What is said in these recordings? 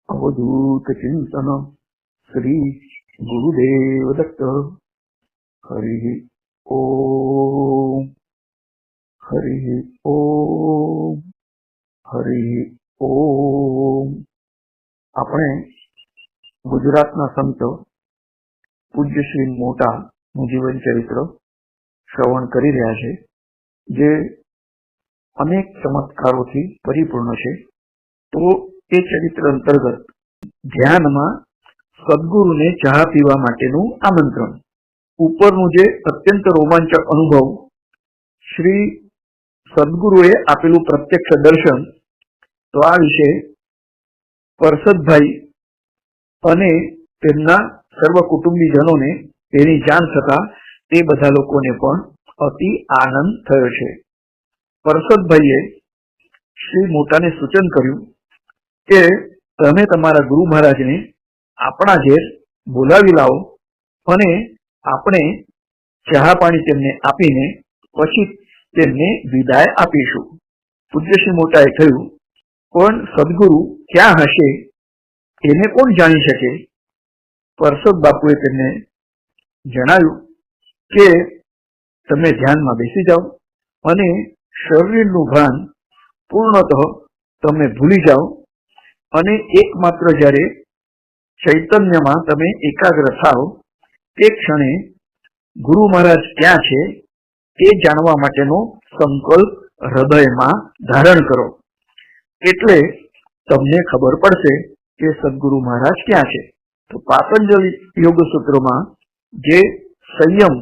अवधूत चिंतन श्री गुरुदेव दत्त। हरि ओम हरि ओम हरि ओम। આપણે ગુજરાતના સંત પૂજ્ય શ્રી મોટાનું જીવન ચરિત્ર શ્રવણ કરી રહ્યા છે, જે અનેક ચમત્કારોથી પરિપૂર્ણ છે। તો એ ચરિત્ર અંતર્ગત ધ્યાનમાં સદગુરુને ચા પીવા માટેનું આમંત્રણ, ઉપરનું જે અત્યંત રોમાંચક અનુભવ, શ્રી સદગુરુએ આપેલું પ્રત્યક્ષ દર્શન, તો આ વિશે પરસદભાઈ અને તેમના સર્વ કુટુંબીજનોને તેની જાણ થતા તે બધા લોકોને પણ અતિ આનંદ થયો છે। પરસદભાઈએ શ્રી મોટાને સૂચન કર્યું કે તમે તમારા ગુરુ મહારાજને આપણા ઘેર બોલાવી લાવો અને આપણે ચા પાણી તેમને આપીને પછી તેમને વિદાય આપીશું। પૂજ્ય શ્રી મોટાએ કહ્યું, પણ સદગુરુ ક્યાં હશે એને કોણ જાણી શકે? પરસદ બાપુએ તેમને જણાવ્યું કે તમે ધ્યાનમાં બેસી જાઓ અને શરીરનું ભાન પૂર્ણતઃ તમે ભૂલી જાઓ અને એકમાત્ર જ્યારે ચૈતન્યમાં તમે એકાગ્ર થાઓ તે ક્ષણે ગુરુ મહારાજ ક્યાં છે તે જાણવા માટેનો સંકલ્પ હૃદયમાં ધારણ કરો, એટલે તમને ખબર પડશે કે સદગુરુ મહારાજ ક્યાં છે। તો પાતંજલિ યોગ સૂત્રોમાં જે સંયમ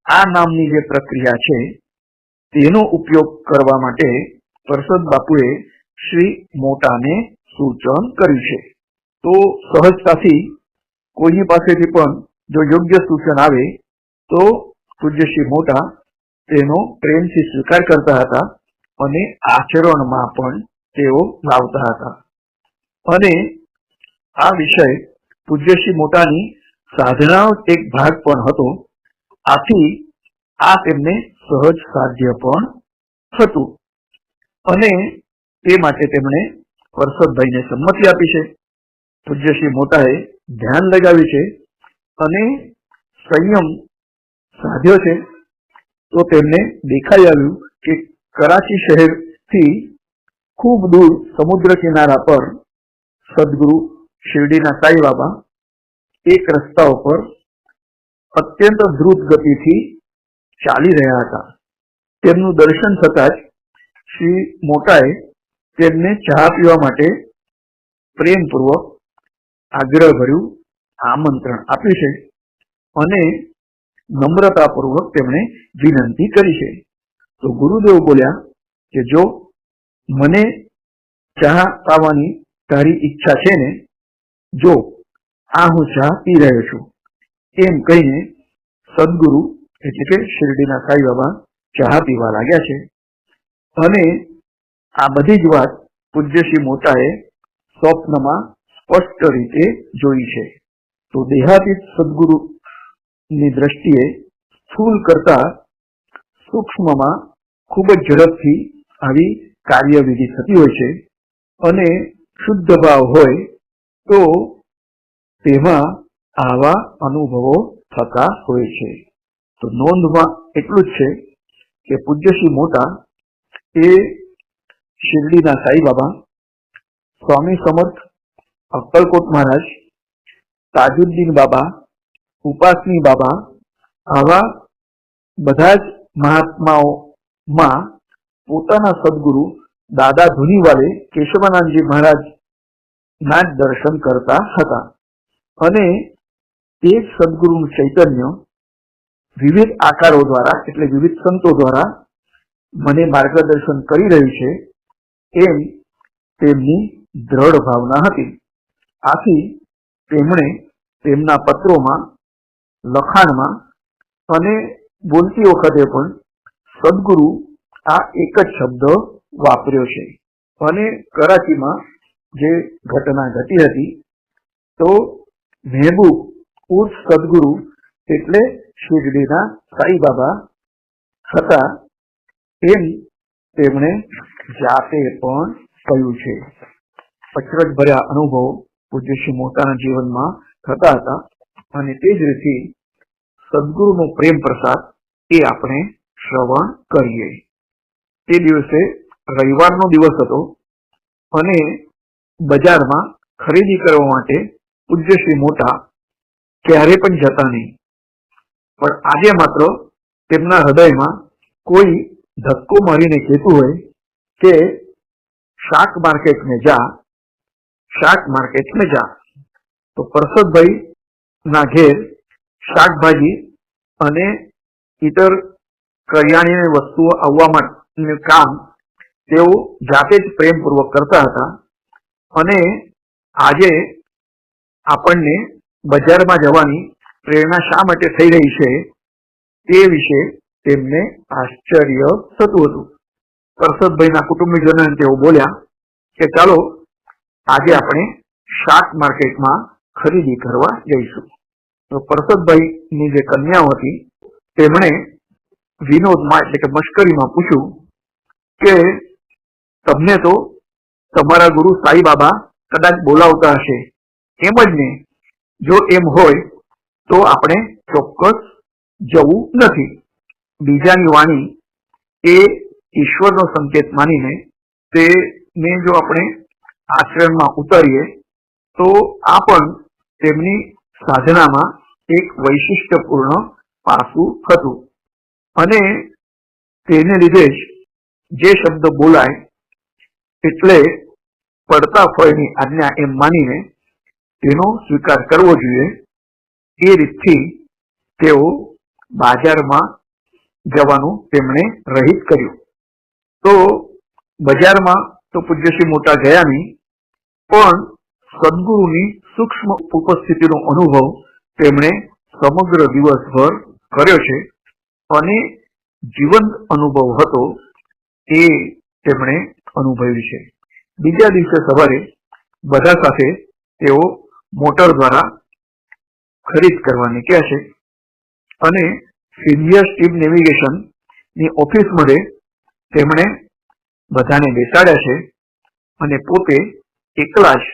આ નામની જે પ્રક્રિયા છે તેનો ઉપયોગ કરવા માટે પરસદ બાપુએ શ્રી મોટાને સૂચન કર્યું છે। તો સહજતાથી કોઈની પાસેથી પણ જો યોગ્ય સૂચન આવે તો પૂજ્ય શ્રી મોટા તેનો પ્રેમથી સ્વીકાર કરતા હતા અને આચરણમાં પણ તેઓ લાવતા હતા। અને આ વિષય પૂજ્ય શ્રી મોટાની સાધનાનો એક ભાગ પણ હતો, આથી આ તેમને સહજ સાધ્ય પણ હતું અને તે માટે તેમણે પરસદભાઈને સંમતિ આપી છે। પૂજ્ય શ્રી મોટાએ ધ્યાન લગાવ્યું છે અને સંયમ સાધ્યો છે। તો તેમને દેખાઈ આવ્યું કે કરાચી શહેરથી ખૂબ દૂર સમુદ્ર કિનારા પર સદગુરુ શિરડીના સાઈ બાબા એક રસ્તા ઉપર અત્યંત દ્રુત ગતિથી ચાલી રહ્યા હતા। તેમનું દર્શન થતાં જ શ્રી મોટાએ તેમને ચા પીવા માટે પ્રેમપૂર્વક આગ્રહભર્યું આમંત્રણ આપ્યું છે અને નમ્રતાપૂર્વક તેમણે વિનંતી કરી છે। તો ગુરુદેવ બોલ્યા કે જો મને ચા પાવાની તારી ઈચ્છા છે ને, જો આ હું ચા પી રહ્યો છું એમ કહીને સદગુરુ એટલે કે શિરડીના સાઈ બાબા ચા પીવા લાગ્યા છે। અને આ બધી જ વાત પૂજ્ય શ્રી મોટાએ સ્વપ્નમાં સ્પષ્ટ રીતે જોઈ છે। તો દેહાતીત સદગુરુની દ્રષ્ટિએ સ્થૂલ કરતા સૂક્ષ્મમાં ખૂબ જ ઝડપથી આવી કાર્યવિધિ થતી હોય છે અને શુદ્ધ ભાવ હોય તો તેમાં આવા અનુભવો થતા હોય છે। તો નોંધમાં એટલું જ છે કે પૂજ્ય શ્રી મોટા એ શિરડીના સાઈ બાબા, સ્વામી સમર્થ, અક્કલકોટ મહારાજ, તાજુદ્દીન બાબા, ઉપાસની બાબા, આવા બધા જ મહાત્માઓમાં પોતાના સદગુરુ દાદા ધુનીવાલે કેશવાનંદજી મહારાજ ના જ દર્શન કરતા હતા અને તે સદગુરુનું ચૈતન્ય વિવિધ આકારો દ્વારા એટલે વિવિધ સંતો દ્વારા મને માર્ગદર્શન કરી રહ્યું છે એમ તેમની દ્રઢ ભાવના હતી। આથી તેમણે તેમના પત્રોમાં, લખાણમાં અને બોલતી વખતે પણ સદગુરુ આ એક જ શબ્દ વાપર્યો છે। અને કરાચીમાં જે ઘટના ઘટી હતી તો મહેબૂબ ઉર્ફ સદગુરુ એટલે શિરડીના સાઈ બાબા હતા એમ તેમણે જાતે પણ કહ્યું છે। અચરજ ભર્યા અનુભવ પૂજ્ય શ્રી મોટાના જીવનમાં થતા હતા. અને તે જ રીતે સદગુરુનો પ્રેમ પ્રસાદ એ આપણે શ્રવણ કરીએ. તે દિવસે રવિવારનો દિવસ હતો અને બજારમાં ખરીદી કરવા માટે પૂજ્ય શ્રી મોટા ક્યારે પણ જતા નહીં. પણ આજે માત્ર તેમના હૃદયમાં કોઈ ધક્કો મારીને કહેતું હોય કે શાક માર્કેટ में जा, શાક માર્કેટ में जा. તો પરસદભાઈ ના ઘેર શાકભાજી અને ઇતર કરિયાણાની વસ્તુઓ આવવા માટેનું કામ તેઓ જાતે જ પ્રેમપૂર્વક કરતા હતા. અને આજે આપણને બજારમાં જવાની પ્રેરણા શા માટે થઈ રહી છે તે વિશે તેમને આશ્ચર્ય થતું હતું. પરસદભાઈના કુટુંબીજનોને તેઓ બોલ્યા કે ચાલો આજે આપણે શાક માર્કેટમાં ખરીદી કરવા જઈશું. તો પરસદભાઈની જે કન્યાઓ હતી તેમણે વિનોદમાં એટલે કે મશ્કરીમાં પૂછ્યું કે તમને તો તમારા ગુરુ સાઈ બાબા કદાચ બોલાવતા હશે એમ જ ને? જો એમ હોય તો આપણે ચોક્કસ જવું નથી. બીજાની વાણી એ ઈશ્વરનો સંકેત માનીને તેને જો આપણે આચરણમાં ઉતારીએ તો આ પણ તેમની સાધનામાં એક વૈશિષ્ટ્યપૂર્ણ પાસું હતું. અને તેને લીધે જ જે શબ્દ બોલાય એટલે પડતા ફળની આજ્ઞા એમ માનીને તેનો સ્વીકાર કરવો જોઈએ. એ રીતથી તેઓ બજારમાં જવાનું તેમણે રહિત કર્યું. તો બજારમાં તો પૂજ્યશ્રી મોટા ગયા નહીં, પણ સદગુરુની સૂક્ષ્મ ઉપસ્થિતિનો અનુભવ તેમણે સમગ્ર દિવસભર કર્યો છે. અને જીવંત અનુભવ હતો એ તેમણે અનુભવ્યું છે. બીજા દિવસે સવારે બધા સાથે તેઓ મોટર દ્વારા ખરીદ કરવા નીકળ્યા છે. અને સિનિયર સ્ટીમ નેવિગેશન ની ઓફિસમાં તેમણે બધાને બેસાડ્યા છે અને પોતે એકલા જ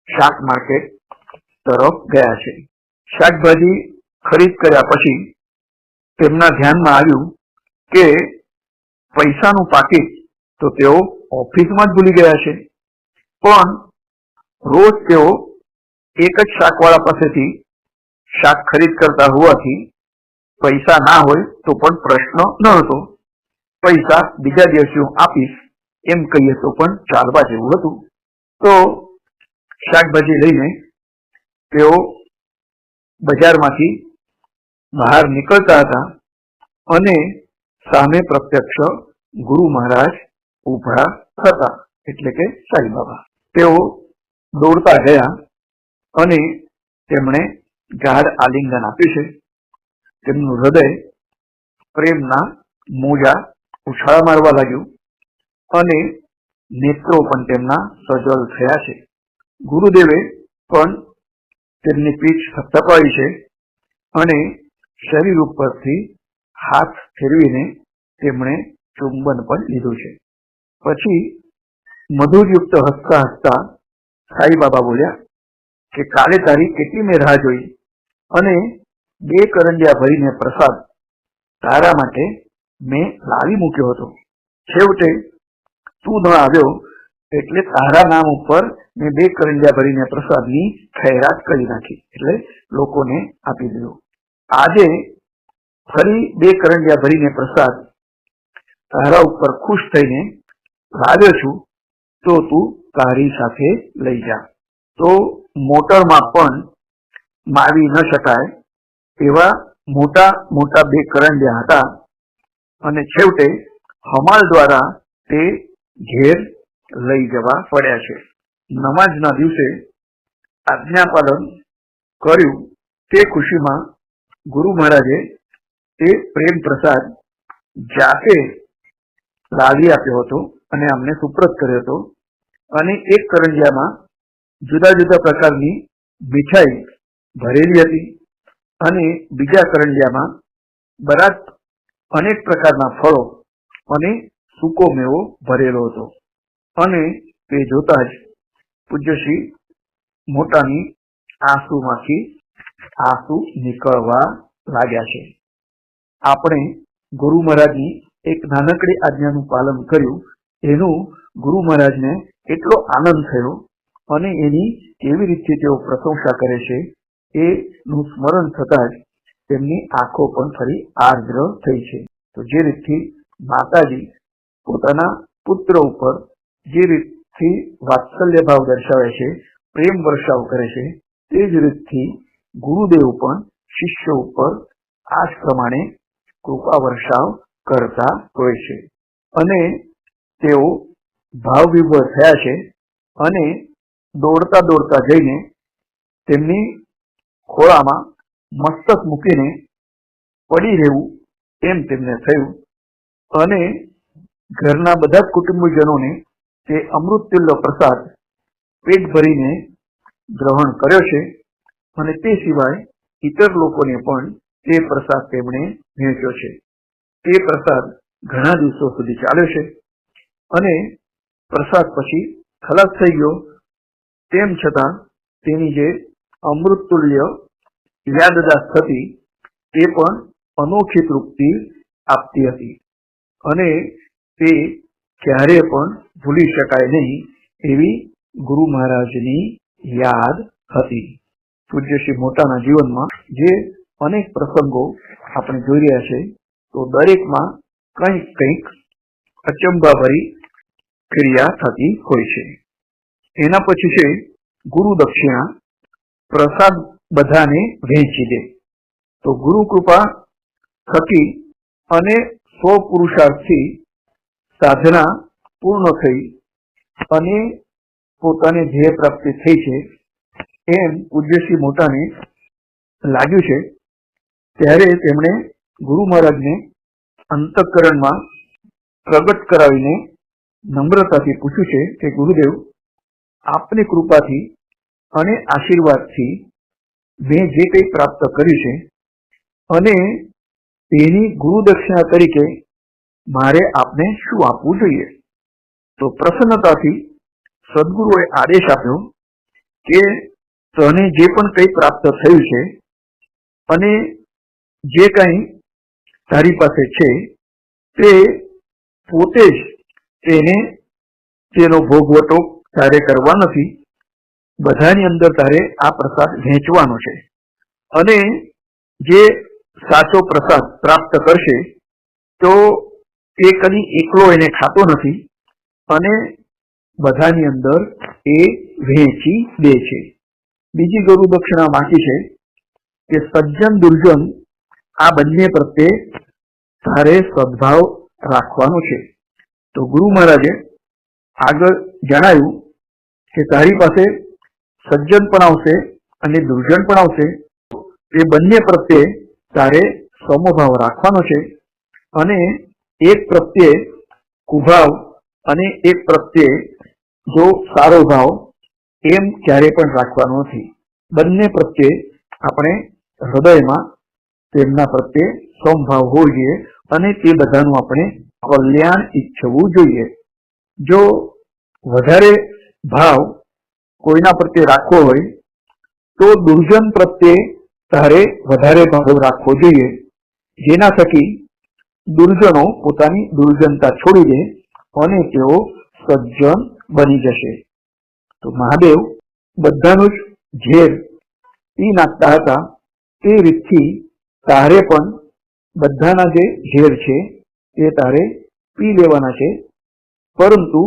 શાક માર્કેટ તરફ ગયા છે. શાકભાજી ખરીદ કર્યા પછી તેમના ધ્યાનમાં આવ્યું કે પૈસાનું પાકીટ તો તેઓ ઓફિસમાં જ ભૂલી ગયા છે. પણ રોજ તેઓ એક જ શાકવાળા પાસેથી શાક ખરીદ કરતા હોવાથી પૈસા ના હોય તો પણ પ્રશ્ન ન હતો. પૈસા બીજા દિવસે હું આપીશ એમ કહીએ તો પણ ચાલવા જેવું હતું. તો શાકભાજી લઈને તેઓ બજારમાંથી બહાર નીકળતા હતા અને સામે પ્રત્યક્ષ ગુરુ મહારાજ ઉભા હતા, એટલે કે સાઈ બાબા. તેઓ દોડતા ગયા અને તેમણે ગાઢ આલિંગન આપ્યું છે. તેમનું હૃદય પ્રેમના મોજા ઉછાળા મારવા લાગ્યું અને નેત્રો પણ તેમના સજલ થયા છે. ગુરુદેવે પણ તેમની પીઠ થપથપાવી છે અને શરીર ઉપરથી હાથ ફેરવીને તેમણે ચુંબન પણ લીધું છે. પછી મધુરયુક્ત હસતા હસતા સાઈ બાબા બોલ્યા કે કાલે તારી કેટલી મેં રાહ જોઈ અને 2 કરંડિયા ભરીને પ્રસાદ તારા માટે મેં લાવી મૂક્યો હતો. છેવટે તું ન આવ્યો એટલે તારા નામ ઉપર મેં 2 કરંડિયા ભરીને પ્રસાદની ખૈરાત કરી નાખી, એટલે લોકોને આપી દીધો. આજે ફરી 2 કરંડિયા ભરીને પ્રસાદ તારા ઉપર ખુશ થઈને લાવ્યો છું, તો તું તારી સાથે લઈ જા. તો મોટરમાં પણ માવી ન શકાય એવા મોટા મોટા 2 કરંડિયા હતા અને છેવટે હમાલ દ્વારા તે ઘેર લઈ જવા પડ્યા છે. નમાજના દિવસે આજ્ઞાપાલન કર્યું તે ખુશીમાં ગુરુ મહારાજે તે પ્રેમ પ્રસાદ જાતે લાવી આપ્યો હતો અને અમને સુપ્રત કર્યો હતો. અને 1 કરંડિયામાં જુદા જુદા પ્રકારની મીઠાઈ ભરેલી હતી અને બીજા કરંડિયામાં બરાત અનેક પ્રકારના ફળો અને સૂકો મેવો ભરેલો હતો. અને તે જોતા જ પૂજ્ય શ્રી મોટાની આંસુમાંથી આંસુ નીકળવા લાગ્યા છે. આપણે ગુરુ મહારાજની એક નાનકડી આજ્ઞાનું પાલન કર્યું, એનું ગુરુ મહારાજને એટલો આનંદ થયો અને એની કેવી રીતે તેઓ પ્રશંસા કરે છે એનું સ્મરણ થતા જ તેમની આંખો પણ ફરી આર્દ્ર થઈ છે. તો જે રીતથી માતાજી પોતાના પુત્ર ઉપર જે રીતથી વાત્સલ્ય ભાવ દર્શાવે છે, પ્રેમ વર્ષાવ કરે છે, તે જ રીતથી ગુરુદેવ પણ શિષ્ય ઉપર આ જ પ્રમાણે કૃપા વર્ષાવ કરતા હોય છે. અને તેઓ ભાવ વિભોર થયા છે અને દોડતા દોડતા જઈને તેમની ખોળામાં મસ્તક મૂકીને પડી રહેવું એમ તેમને થયું અને ઘરના બધા જ કુટુંબીજનોને તે અમૃતતુલ્ય પ્રસાદ પેટ ભરીને ગ્રહણ કર્યો છે અને તે સિવાય ઇતર લોકોને પણ તે પ્રસાદ તેમણે વહેંચ્યો છે. તે પ્રસાદ ઘણા દિવસો સુધી ચાલ્યો છે અને પ્રસાદ પછી ખલાસ થઈ ગયો, તેમ છતાં તેની જે અમૃતતુલ્ય યાદદાસ્ત હતી તે પણ અનોખી તૃપ્તિ આપતી હતી અને તે ક્યારે પણ ભૂલી શકાય નહીં એવી ગુરુ મહારાજની યાદ હતી. પૂજ્ય શ્રી મોટાના જીવનમાં જે અનેક પ્રસંગો આપણે જોઈ રહ્યા છે, તો દરેકમાં કંઈક કંઈક અચંબાભરી ક્રિયા થતી હોય છે. એના પછી છે ગુરુ દક્ષિણા, પ્રસાદ બધાને વહેંચી દે. તો ગુરુ કૃપા થકી અને સ્વપુરુષાર્થથી સાધના પૂર્ણ થઈ અને પોતાને ધ્યેય પ્રાપ્તિ થઈ છે એમ પૂજ્ય શ્રી મોટાને લાગ્યું છે, ત્યારે તેમણે ગુરુ મહારાજને અંતઃકરણમાં પ્રગટ કરાવીને નમ્રતાથી પૂછ્યું છે કે ગુરુદેવ, આપની કૃપાથી અને આશીર્વાદથી મેં જે કંઈ પ્રાપ્ત કર્યું છે અને તેની ગુરુ દક્ષિણા તરીકે મારે આપને શું આપવું જોઈએ? તો પ્રસન્નતાથી સદગુરુએ આદેશ આપ્યો કે તને જે પણ કંઈ પ્રાપ્ત થયું છે અને જે કંઈ તારી પાસે છે તે પોતે જ તેનો ભોગવટો તારે કરવા નથી, બધાની અંદર તારે આ પ્રસાદ વહેંચવાનો છે અને જે સાચો પ્રસાદ પ્રાપ્ત કરશે તો તે કદી એકલો એને ખાતો નથી અને બધાની અંદર એ વહેંચી દે છે. બીજી ગુરુ દક્ષિણા બાકી છે કે સજ્જન દુર્જન આ બંને પ્રત્યે તારે સદભાવ રાખવાનો છે. તો ગુરુ મહારાજે આગળ જણાવ્યું કે તારી પાસે સજ્જન પણ આવશે અને દુર્જન પણ આવશે, એ બંને પ્રત્યે તારે સમભાવ રાખવાનો છે અને એક પ્રત્યે કુભાવ અને એક પ્રત્યે જો સારો ભાવ એમ ક્યારે પણ રાખવાનો નથી. બંને પ્રત્યે આપણે હૃદયમાં તેમના પ્રત્યે સમભાવ હોવો જોઈએ અને તે બધાનું આપણે કલ્યાણ ઈચ્છવું જોઈએ. જો વધારે ભાવ કોઈના પ્રત્યે રાખવો હોય તો દુર્જન પ્રત્યે તારે વધારે ભાવ રાખવો જોઈએ, જેના થકી દુર્જનો પોતાની દુર્જનતા છોડી દે અને તેઓ સજ્જન બની જશે. તો મહાદેવ બધાનું જ ઝેર પી નાખતા હતા, તે રીતથી તારે પણ બધાના જે ઝેર છે તે તારે પી લેવાના છે, પરંતુ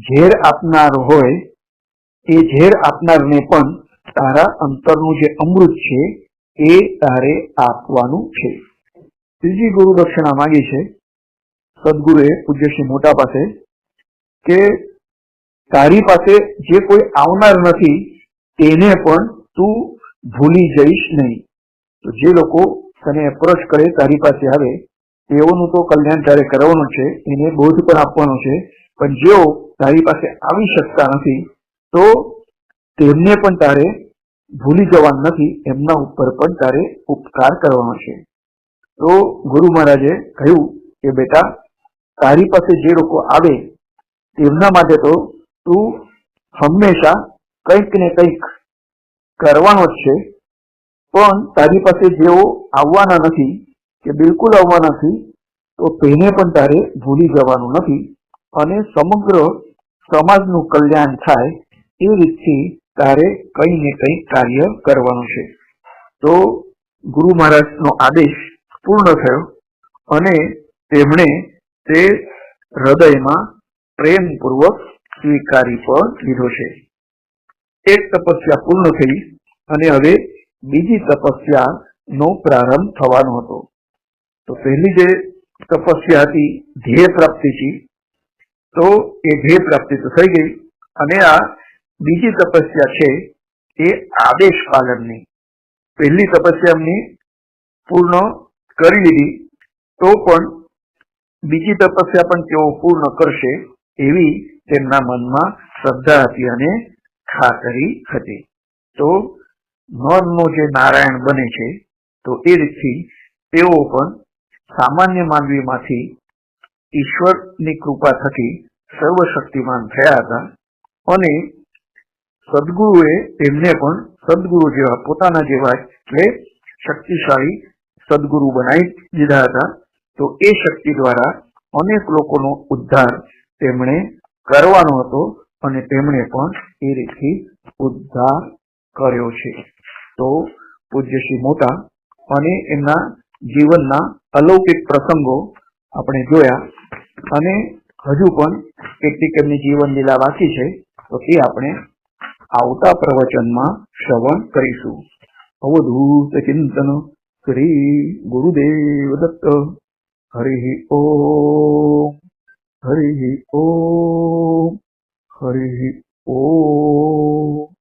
ઝેર આપનાર હોય એ ઝેર આપનારને પણ તારા અંતરનું જે અમૃત છે એ તારે આપવાનું છે. ત્રીજી ગુરુ દક્ષિણા માંગી છે સદગુરુએ પૂજ્ય શ્રી મોટા પાસે કે તારી પાસે જે કોઈ આવનાર નથી તેને પણ તું ભૂલી જઈશ નહીં. તો જે લોકો તને એપ્રોચ કરે, તારી પાસે આવે, તેઓનું તો કલ્યાણ તારે કરવાનું છે, એને બોધ પણ આપવાનો છે, પણ જેઓ તારી પાસે આવી શકતા નથી તો તેમને પણ તારે ભૂલી જવાનું નથી, એમના ઉપર પણ તારે ઉપકાર કરવાનો છે. તો ગુરુ મહારાજે કહ્યું કે બેટા, તારી પાસે જે લોકો આવે તેમના માટે તો તું હંમેશા કંઈક ને કંઈક કરવાનો જ છે, પણ તારી પાસે જેઓ આવવાના નથી કે બિલકુલ આવવાના નથી, તો તેને પણ તારે ભૂલી જવાનું નથી અને સમગ્ર સમાજનું કલ્યાણ થાય એ રીતથી તારે કંઈ ને કંઈ કાર્ય કરવાનું છે. તો ગુરુ મહારાજનો આદેશ પૂર્ણ થયો અને તેમણે તે હૃદયમાં પ્રેમપૂર્વક સ્વીકારી પણ લીધો છે. એક તપસ્યા પૂર્ણ થઈ અને હવે બીજી તપસ્યાનો પ્રારંભ થવાનો હતો. તો પહેલી જે તપસ્યા હતી ધ્યેય પ્રાપ્તિથી, તો એ ધ્યેય પ્રાપ્તિ તો થઈ ગઈ અને આ બીજી તપસ્યા છે એ આદેશ પાલનની. પહેલી તપસ્યા એમની પૂર્ણ કરી લીધી, તો પણ બીજી તપસ્યા પણ તેઓ પૂર્ણ કરશે એવી તેમના મનમાં શ્રદ્ધા હતી અને ખાતરી હતી. તો નરનો જે નારાયણ બને છે, તો એ રીતથી તેઓ પણ સામાન્ય માનવીમાંથી ઈશ્વરની કૃપા થકી સર્વશક્તિમાન થયા હતા અને સદગુરુએ તેમને પણ સદગુરુ જેવા પોતાના જેવા એટલે શક્તિશાળી સદગુરુ બનાવી દીધા હતા. તો એ શક્તિ દ્વારા અનેક લોકોનો ઉદ્ધાર તેમણે કરવાનો હતો અને તેમણે પણ એ રીતથી ઉદ્ધાર કર્યો છે. તો પૂજ્ય શ્રી મોટા અને એમના જીવનના અલૌકિક પ્રસંગો આપણે જોયા અને હજુ પણ કેટલીક એમની જીવન લીલા બાકી છે, તો એ આપણે આવતા પ્રવચનમાં શ્રવણ કરીશું. અવધૂત ચિંતન શ્રી ગુરુદેવ દત્ત. હરિ ઓમ. હરિ ઓમ. હરિ ઓમ.